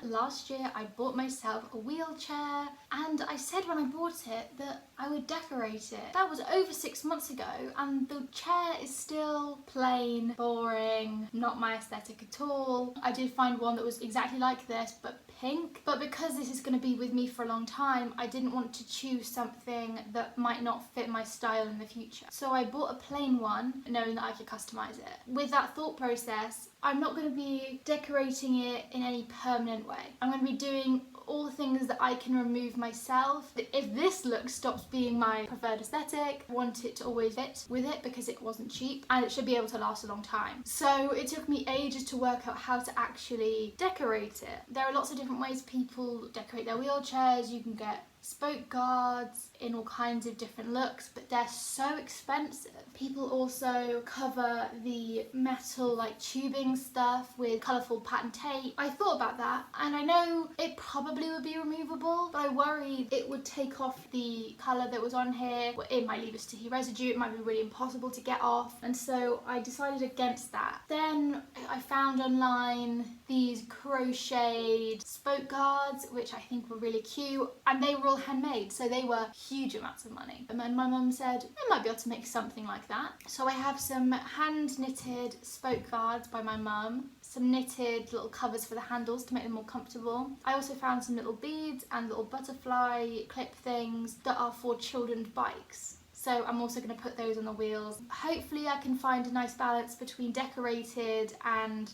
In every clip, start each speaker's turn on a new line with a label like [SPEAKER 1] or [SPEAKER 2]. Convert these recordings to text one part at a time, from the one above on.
[SPEAKER 1] last year I bought myself a wheelchair, and I said when I bought it that I would decorate it. That was over 6 months ago, and the chair is still plain, boring, not my aesthetic at all. I did find one that was exactly like this but pink, but because this is going to be with me for a long time, I didn't want to choose something that might not fit my style in the future. So I bought a plain one, knowing that I could customize it. With that thought process, I'm not going to be decorating it in any permanent way. I'm going to be doing all the things that I can remove myself. If this look stops being my preferred aesthetic, I want it to always fit with it because it wasn't cheap and it should be able to last a long time. So it took me ages to work out how to actually decorate it. There are lots of different ways people decorate their wheelchairs. You can get spoke guards in all kinds of different looks, but they're so expensive. People also cover the metal like tubing stuff with colourful pattern tape. I thought about that, and I know it probably would be removable, but I worried it would take off the colour that was on here. It might leave a sticky residue, it might be really impossible to get off, and so I decided against that. Then I found online these crocheted spoke guards, which I think were really cute, and they were all handmade, so they were huge amounts of money. And then my mum said I might be able to make something like that. So I have some hand knitted spoke guards by my mum, some knitted little covers for the handles to make them more comfortable. I also found some little beads and little butterfly clip things that are for children's bikes. So I'm also going to put those on the wheels. Hopefully I can find a nice balance between decorated and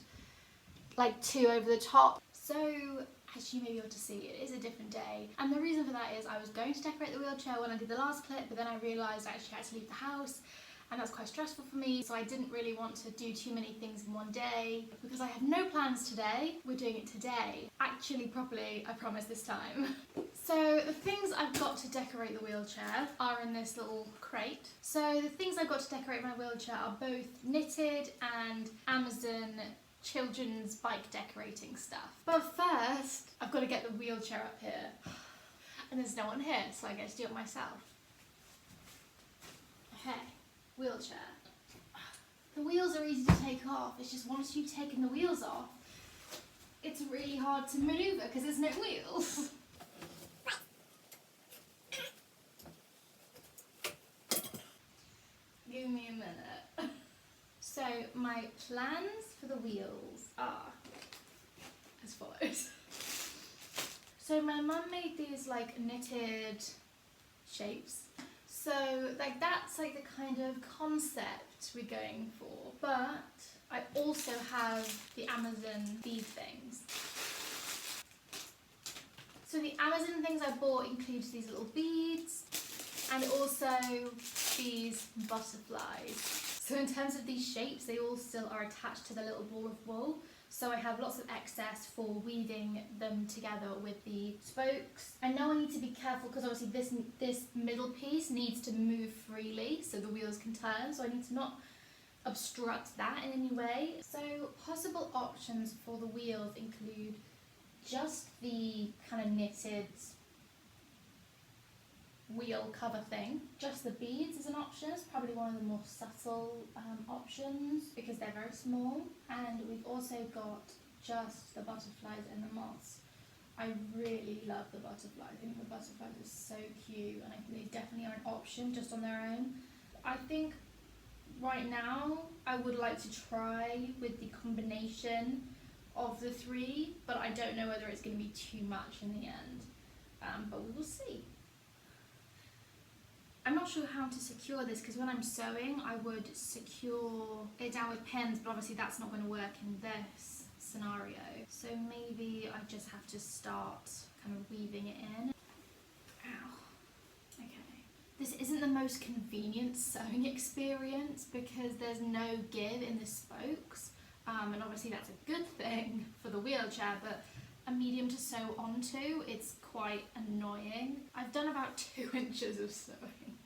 [SPEAKER 1] like too over the top. So as you may be able to see, it is a different day, and the reason for that is I was going to decorate the wheelchair when I did the last clip, but then I realised I actually had to leave the house, and that's quite stressful for me, so I didn't really want to do too many things in one day. Because I have no plans today, we're doing it today. Actually, properly, I promise this time. So the things I've got to decorate the wheelchair are in this little crate. So the things I've got to decorate my wheelchair are both knitted and Amazon children's bike decorating stuff. But first, I've got to get the wheelchair up here. And there's no one here, so I get to do it myself. Okay, wheelchair. The wheels are easy to take off. It's just once you've taken the wheels off, it's really hard to manoeuvre because there's no wheels. Give me a minute. So my plans for the wheels are as follows. So my mum made these like knitted shapes. So like that's like the kind of concept we're going for. But I also have the Amazon bead things. So the Amazon things I bought includes these little beads and also these butterflies. So in terms of these shapes, they all still are attached to the little ball of wool. So I have lots of excess for weaving them together with the spokes. I know I need to be careful because obviously this middle piece needs to move freely so the wheels can turn. So I need to not obstruct that in any way. So possible options for the wheels include just the kind of knitted wheel cover thing. Just the beads is an option. It's probably one of the more subtle options because they're very small. And we've also got just the butterflies and the moths. I really love the butterflies. I think the butterflies are so cute, and I think they definitely are an option just on their own. I think right now I would like to try with the combination of the three, but I don't know whether it's going to be too much in the end. But we will see. I'm not sure how to secure this because when I'm sewing I would secure it down with pins, but obviously that's not going to work in this scenario. So maybe I just have to start kind of weaving it in. Ow. Okay. This isn't the most convenient sewing experience because there's no give in the spokes, and obviously that's a good thing for the wheelchair, but a medium to sew onto, it's quite annoying. I've done about 2 inches of sewing.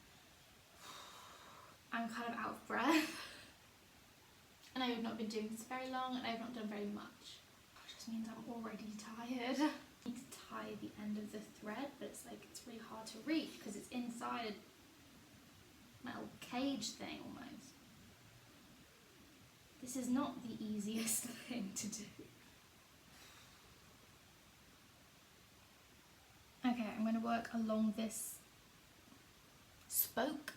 [SPEAKER 1] I'm kind of out of breath. And I have not been doing this very long, and I have not done very much. Which just means I'm already tired. I need to tie the end of the thread, but it's really hard to reach because it's inside a metal cage thing almost. This is not the easiest thing to do. I'm going to work along this spoke.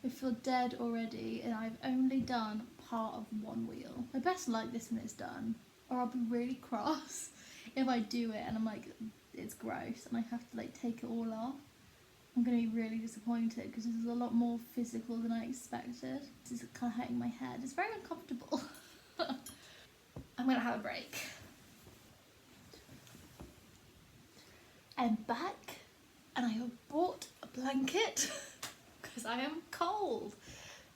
[SPEAKER 1] I feel dead already, and I've only done part of one wheel. I best like this when it's done, or I'll be really cross if I do it and I'm like, it's gross and I have to like take it all off. I'm going to be really disappointed because this is a lot more physical than I expected. This is kind of hurting my head. It's very uncomfortable. I'm going to have a break. I'm back and I have bought a blanket because I am cold.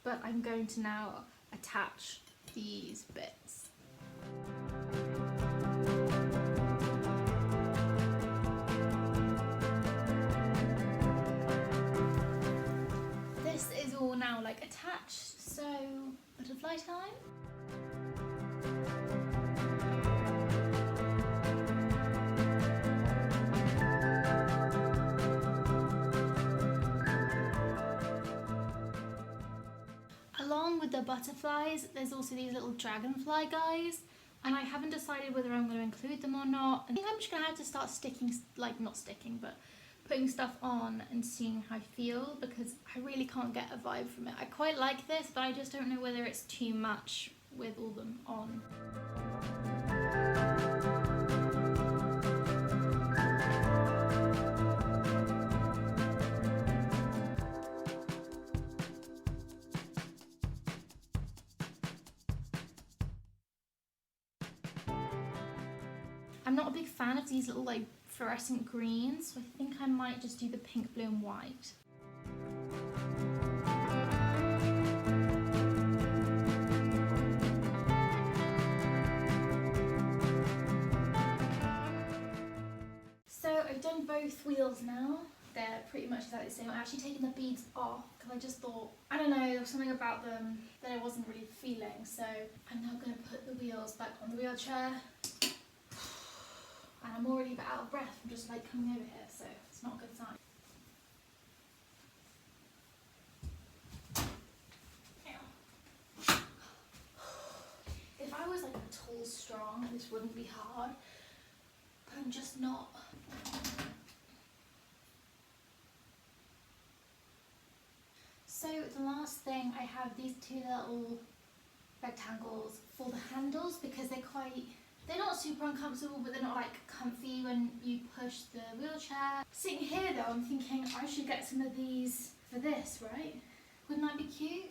[SPEAKER 1] But I'm going to now attach these bits. This is all now like attached, so butterfly time. Along with the butterflies, there's also these little dragonfly guys, and I haven't decided whether I'm going to include them or not. I think I'm just going to have to start putting stuff on and seeing how I feel, because I really can't get a vibe from it. I quite like this, but I just don't know whether it's too much with all them on. I'm not a big fan of these little like fluorescent greens, so I think I might just do the pink, blue and white. So I've done both wheels now. They're pretty much exactly the same. I've actually taken the beads off because I just thought, I don't know, there was something about them that I wasn't really feeling. So I'm now going to put the wheels back on the wheelchair. And I'm already a bit out of breath from just like coming over here, so it's not a good sign. If I was like a tall, strong, this wouldn't be hard, but I'm just not. So the last thing, I have these two little rectangles for the handles because they're not super uncomfortable, but they're not like comfy when you push the wheelchair. Sitting here though, I'm thinking I should get some of these for this, right? Wouldn't that be cute?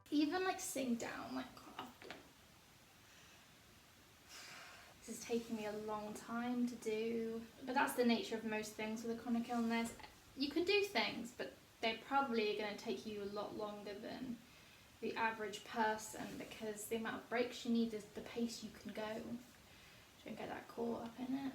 [SPEAKER 1] Even like sitting down, like this is taking me a long time to do, but that's the nature of most things with a chronic illness. You can do things, but they're probably going to take you a lot longer than the average person, because the amount of breaks you need is the pace you can go. Don't get that caught up in it.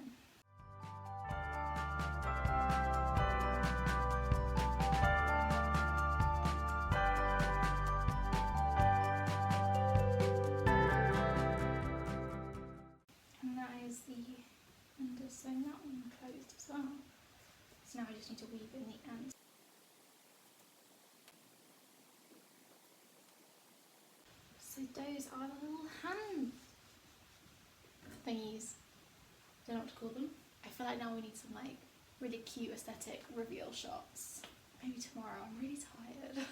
[SPEAKER 1] And that is the under, so that one closed as well. So now I just need to weave in the ends. So those are the little hand thingies. Don't know what to call them. I feel like now we need some like really cute aesthetic reveal shots. Maybe tomorrow, I'm really tired.